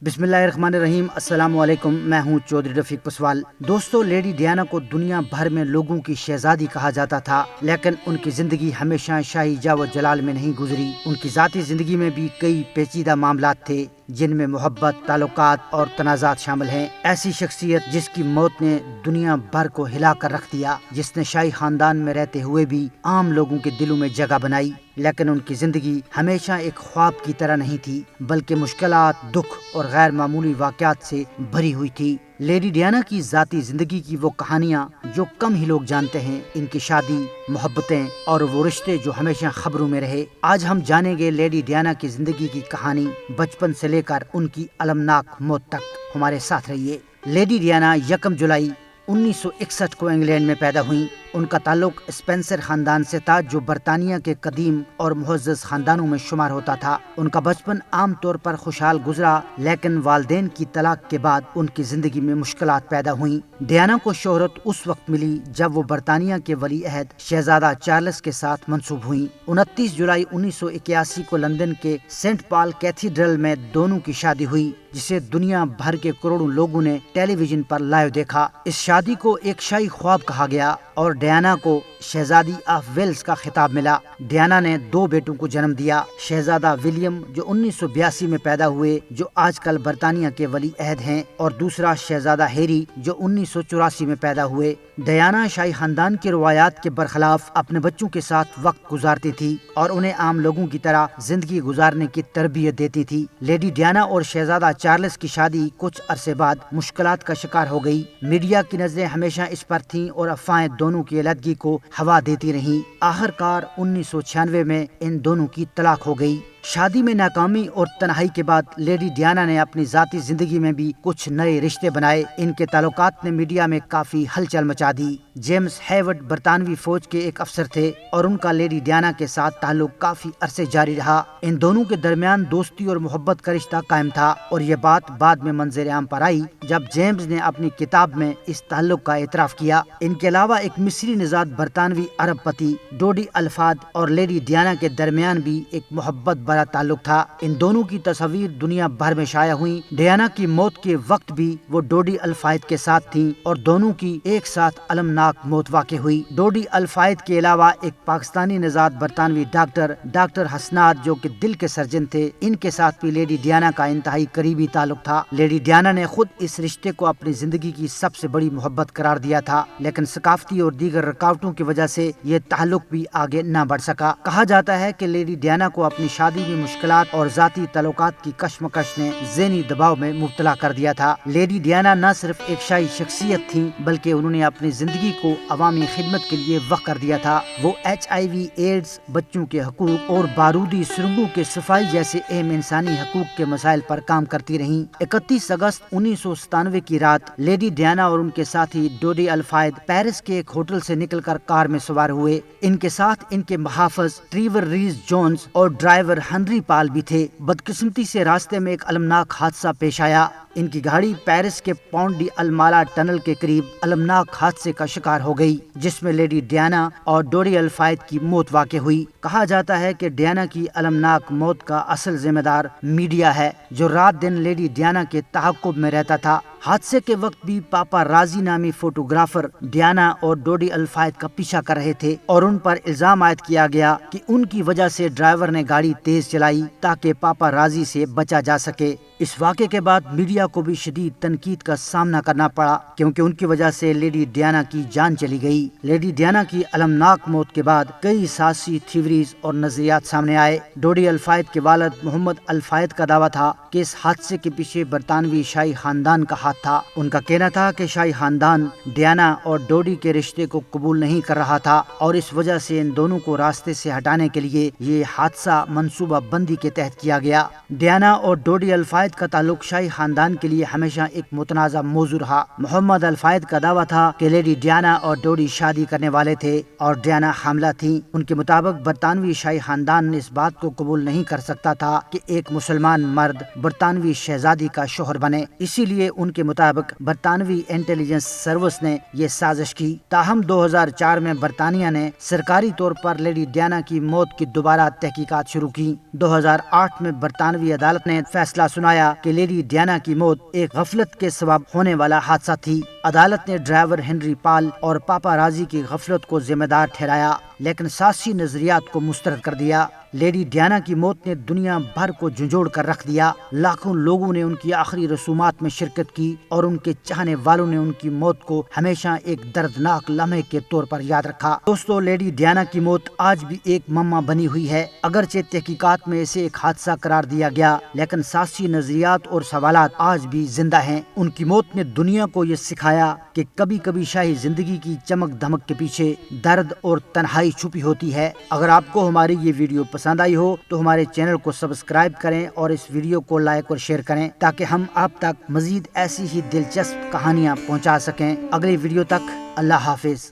बिस्मिल्लाहिर्रहमानिर्रहीम। अस्सलाम वालेकुम। मैं हूँ चौधरी रफीक पसवाल। दोस्तों, लेडी डियाना को दुनिया भर में लोगों की शहजादी कहा जाता था, लेकिन उनकी जिंदगी हमेशा शाही जाव जलाल में नहीं गुजरी। उनकी जाती जिंदगी में भी कई पेचीदा मामलात थे, जिनमें मोहब्बत, ताल्लुकात और तनाज़ात शामिल हैं। ऐसी शख्सियत जिसकी मौत ने दुनिया भर को हिला कर रख दिया, जिसने शाही खानदान में रहते हुए भी आम लोगों के दिलों में जगह बनाई। लेकिन उनकी जिंदगी हमेशा एक ख्वाब की तरह नहीं थी, बल्कि मुश्किलात, दुख और गैर मामूली वाक़यात से भरी हुई थी। लेडी डियाना की जाती जिंदगी की वो कहानियाँ जो कम ही लोग जानते हैं, इनकी शादी, मोहब्बतें और वो रिश्ते जो हमेशा खबरों में रहे। आज हम जानेंगे लेडी डियाना की जिंदगी की कहानी, बचपन से लेकर उनकी अलमनाक मौत तक। हमारे साथ रहिए। लेडी डियाना 1 जुलाई 1961 को इंग्लैंड में पैदा हुई। उनका ताल्लुक स्पेंसर खानदान से था, जो बरतानिया के कदीम और मुअज़्ज़ज़ खानदानों में शुमार होता था। उनका बचपन आम तौर पर खुशहाल गुजरा, लेकिन वालिदैन की तलाक के बाद उनकी जिंदगी में मुश्किलात पैदा हुई। डियाना को शोहरत उस वक्त मिली जब वो बरतानिया के वली अहद शहजादा चार्ल्स के साथ मंसूब हुई। 29 जुलाई 1981 को लंदन के सेंट पॉल कैथीड्रल में दोनों की शादी हुई, जिसे दुनिया भर के करोड़ों लोगों ने टेलीविजन पर लाइव देखा। इस शादी को एक शाही ख्वाब कहा गया और डियाना को शहजादी ऑफ वेल्स का खिताब मिला। डियाना ने 2 बेटों को जन्म दिया, शहजादा विलियम जो 1982 में पैदा हुए, जो आजकल बरतानिया के वली अहद हैं, और दूसरा शहजादा हैरी जो 1984 में पैदा हुए। डियाना शाही खानदान की रवायात के बरखिलाफ अपने बच्चों के साथ वक्त गुजारती थी और उन्हें आम लोगों की तरह जिंदगी गुजारने की तरबियत देती थी। लेडी डियाना और शहजादा चार्ल्स की शादी कुछ अरसे बाद मुश्किलात का शिकार हो गई। मीडिया की नजरें हमेशा इस पर थीं और अफवाहें दोनों की अलहदगी को हवा देती रहीं। आखिरकार 1996 में इन दोनों की तलाक हो गई। शादी में नाकामी और तन्हाई के बाद लेडी डियाना ने अपनी जाती जिंदगी में भी कुछ नए रिश्ते बनाए। इनके ताल्लुकात ने मीडिया में काफी हलचल मचा दी। जेम्स हैवर्ड बरतानवी फौज के एक अफसर थे और उनका लेडी डियाना के साथ ताल्लुक काफी अरसे जारी रहा। इन दोनों के दरमियान दोस्ती और मोहब्बत का रिश्ता कायम था, और ये बात बाद में मंजर आम पर आई जब जेम्स ने अपनी किताब में इस ताल्लुक का एतराफ किया। इनके अलावा एक मिस्री निजात बरतानवी अरबपति डोडी अल्फाद और लेडी डियाना के दरमियान भी एक मोहब्बत बड़ा ताल्लुक था। इन दोनों की तस्वीर दुनिया भर में शाया हुई। डियाना की मौत के वक्त भी वो डोडी अल्फायद के साथ थीं और दोनों की एक साथ अलमनाक मौत वाक़ई हुई। डोडी अल्फायद के अलावा एक पाकिस्तानी निजात बरतानवी डॉक्टर हसनात जो कि दिल के सर्जन थे, इनके साथ भी लेडी डियाना का इंतहाई करीबी ताल्लुक था। लेडी डियाना ने खुद इस रिश्ते को अपनी जिंदगी की सबसे बड़ी मोहब्बत करार दिया था, लेकिन सकाफती और दीगर रुकावटों की वजह से ये ताल्लुक भी आगे न बढ़ सका। कहा जाता है कि लेडी डियाना को अपनी शादी में मुश्किलात और जाती ताल्लुकात की कशमकश ने ज़हनी दबाव में मुब्तला कर दिया था। लेडी डियाना न सिर्फ एक शाही शख्सियत थी, बल्कि उन्होंने अपनी जिंदगी को अवामी खिदमत के लिए वक्फ कर दिया था। वो HIV, एड्स, बच्चों के हकूक और बारूदी सुरंगों के सफाई जैसे अहम इंसानी हकूक के मसाइल पर काम करती रहीं। 31 अगस्त 1997 की रात लेडी डियाना और उनके साथी डोडी अल्फायद पेरिस के एक होटल से निकलकर कार में सवार हुए। इनके साथ इनके मुहाफिज ट्रीवर रीस जोन्स और ड्राइवर हेनरी पाल भी थे। बदकिस्मती से रास्ते में एक अलमनाक हादसा पेश आया। इनकी गाड़ी पेरिस के पॉन्ट डी अलमाला टनल के करीब अलमनाक हादसे का शिकार हो गई, जिसमें लेडी डियाना और डोडी अल्फायद की मौत वाक़ई हुई। कहा जाता है कि डियाना की अलमनाक मौत का असल जिम्मेदार मीडिया है, जो रात दिन लेडी डियाना के तहक्कुब में रहता था। हादसे के वक्त भी पापा राजी नामी फोटोग्राफर डियाना और डोडी अल्फायद का पीछा कर रहे थे और उन पर इल्जाम आयद किया गया कि उनकी वजह से ड्राइवर ने गाड़ी तेज चलाई ताकि पापा राजी से बचा जा सके। इस वाक़े के बाद मीडिया को भी शदीद तनकीद का सामना करना पड़ा, क्योंकि उनकी वजह से लेडी डियाना की जान चली गई। लेडी डियाना की अलमनाक मौत के बाद कई सियासी थ्योरीज और नजरियात सामने आए। डोडी अल्फायद के वालिद मोहम्मद अल्फायद का दावा था कि इस हादसे के पीछे बरतानवी शाही खानदान का हाथ था। उनका कहना था कि शाही खानदान डियाना और डोडी के रिश्ते को कबूल नहीं कर रहा था और इस वजह से इन दोनों को रास्ते से हटाने के लिए ये हादसा मंसूबा बंदी के तहत किया गया। डियाना और डोडी अल्फायद का ताल्लुक शाही खानदान خاندان کے لیے ہمیشہ ایک متنازع موضوع رہا۔ محمد الفائد کا دعویٰ تھا کہ لیڈی ڈیانا اور ڈوڈی شادی کرنے والے تھے اور ڈیانا حاملہ تھی۔ ان کے مطابق برطانوی شاہی خاندان نے اس بات کو قبول نہیں کر سکتا تھا کہ ایک مسلمان مرد برطانوی شہزادی کا شوہر بنے، اسی لیے ان کے مطابق برطانوی انٹیلیجنس سروس نے یہ سازش کی۔ تاہم 2004 میں برطانیہ نے سرکاری طور پر لیڈی ڈیانا کی موت کی دوبارہ تحقیقات شروع کی۔ 2008 میں برطانوی عدالت نے فیصلہ سنایا کہ لیڈی ڈیانا کی موت ایک غفلت کے سبب ہونے والا حادثہ تھی۔ عدالت نے ڈرائیور ہنری پال اور پاپا رازی کی غفلت کو ذمہ دار ٹھہرایا، لیکن سیاسی نظریات کو مسترد کر دیا۔ لیڈی ڈیانا کی موت نے دنیا بھر کو جھنجھوڑ کر رکھ دیا۔ لاکھوں لوگوں نے ان کی آخری رسومات میں شرکت کی اور ان کے چاہنے والوں نے ان کی موت کو ہمیشہ ایک دردناک لمحے کے طور پر یاد رکھا۔ دوستو، لیڈی ڈیانا کی موت آج بھی ایک معمہ بنی ہوئی ہے۔ اگرچہ تحقیقات میں اسے ایک حادثہ قرار دیا گیا، لیکن سیاسی نظریات اور سوالات آج بھی زندہ ہیں۔ ان کی موت نے دنیا کو یہ سکھایا کہ کبھی کبھی شاہی زندگی کی چمک دھمک کے پیچھے درد اور تنہائی چھپی ہوتی ہے۔ اگر آپ کو ہماری یہ ویڈیو پسند آئی ہو تو ہمارے چینل کو سبسکرائب کریں اور اس ویڈیو کو لائک اور شیئر کریں تاکہ ہم آپ تک مزید ایسی ہی دلچسپ کہانیاں پہنچا سکیں۔ اگلی ویڈیو تک اللہ حافظ۔